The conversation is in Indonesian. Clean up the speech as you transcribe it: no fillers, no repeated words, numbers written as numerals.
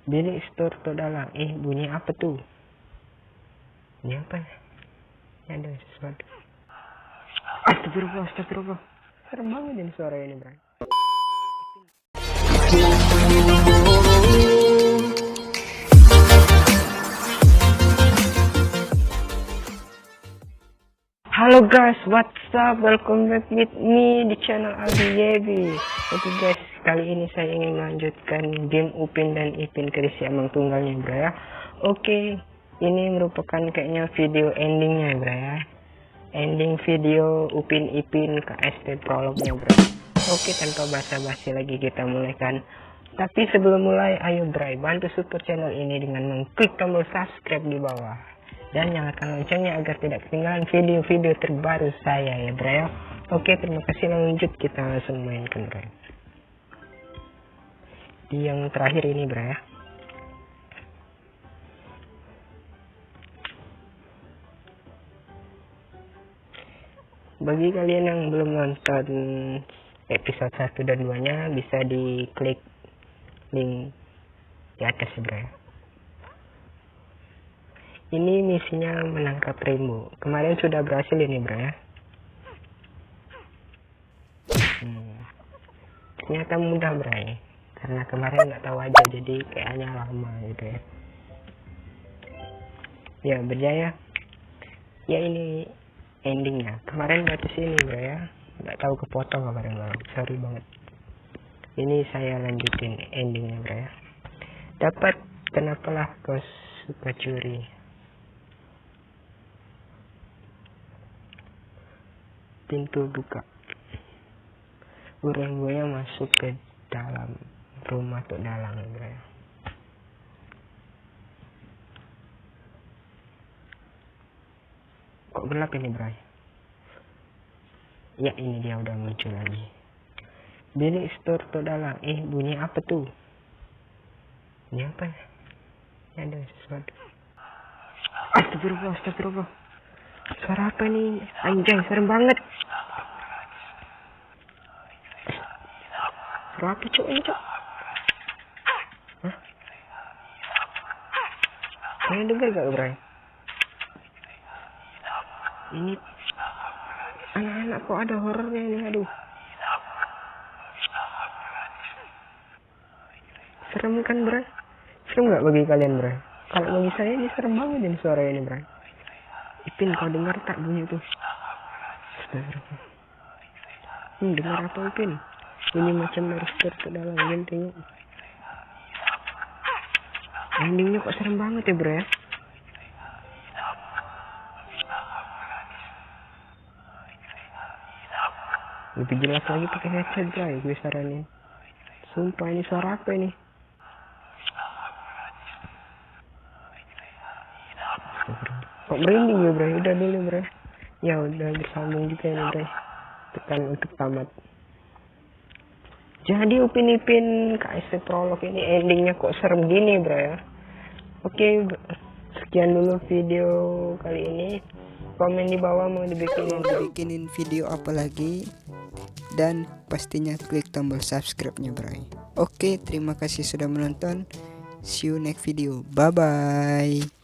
Bilik store to dalam. Bunyi apa tuh? Ini apa ya? Ada sesuatu. Astagfirullah, astagfirullah. Serem banget ini suara ini, bro. Halo guys, what's up? Welcome back with me di channel Aldi Yebi. Oke guys, kali ini saya ingin melanjutkan game Upin dan Ipin Keris Amang Tunggalnya, bro ya. Oke, ini merupakan kayaknya video endingnya, bro ya. Ending video Upin Ipin KST prolognya, bro. Oke, tanpa basa-basi lagi kita mulai kan. Tapi sebelum mulai, ayo bro, bantu support channel ini dengan mengklik tombol subscribe di bawah. Dan nyalakan loncengnya agar tidak ketinggalan video-video terbaru saya ya bro ya. Oke, terima kasih, lanjut kita langsung mainkan bro. Di yang terakhir ini bro ya. Bagi kalian yang belum nonton episode 1 dan 2 nya, bisa diklik link di atas bro ya. Ini misinya menangkap Rainbow. Kemarin sudah berhasil ini bro ya. Ternyata mudah bro ya. Karena kemarin nggak tahu aja, jadi kayaknya lama gitu ya. Ya berjaya. Ya ini endingnya. Kemarin baru sini bro ya. Nggak tahu kepotong kemarin bro. Sorry banget. Ini saya lanjutin endingnya bro ya. Dapat kenapalah kau suka curi. Pintu buka. Rainbow-nya masuk ke dalam rumah tuh dalam bro. Kok gelap ini bro? Ya ini dia udah muncul lagi. Bilik store tuh dalam. Bunyi apa tuh? Ini apa ya? Ada sesuatu. Astagfirullah, astagfirullah. Suara apa nih? Anjay, serem banget. Suara apa cok ini cok? Hah? Kalian denger gak bro? Ini anak-anak kok ada horornya ini, aduh. Serem kan bro? Serem gak bagi kalian bro? Kalau bagi saya ini serem banget ini suara ini bro. Ipin, kau dengar tak bunyi tuh? Dengar apa Ipin? Bunyi macam monster ke dalam genting. Endingnya kok serem banget ya bro ya? Lebih jelas lagi pakai headset bro ya, gue saranin. Sumpah, ini suara apa ini? Kok merinding ya bro? Udah dulu bro. Ya udah bersambung juga ini bro. Tekan untuk tamat. Jadi Upin Ipin KST prolog ini endingnya kok serem gini bro ya. Oke, sekian dulu video kali ini. Komen di bawah mau dibikinin video apa lagi. Dan pastinya klik tombol subscribe-nya bro. Oke, terima kasih sudah menonton. See you next video. Bye bye.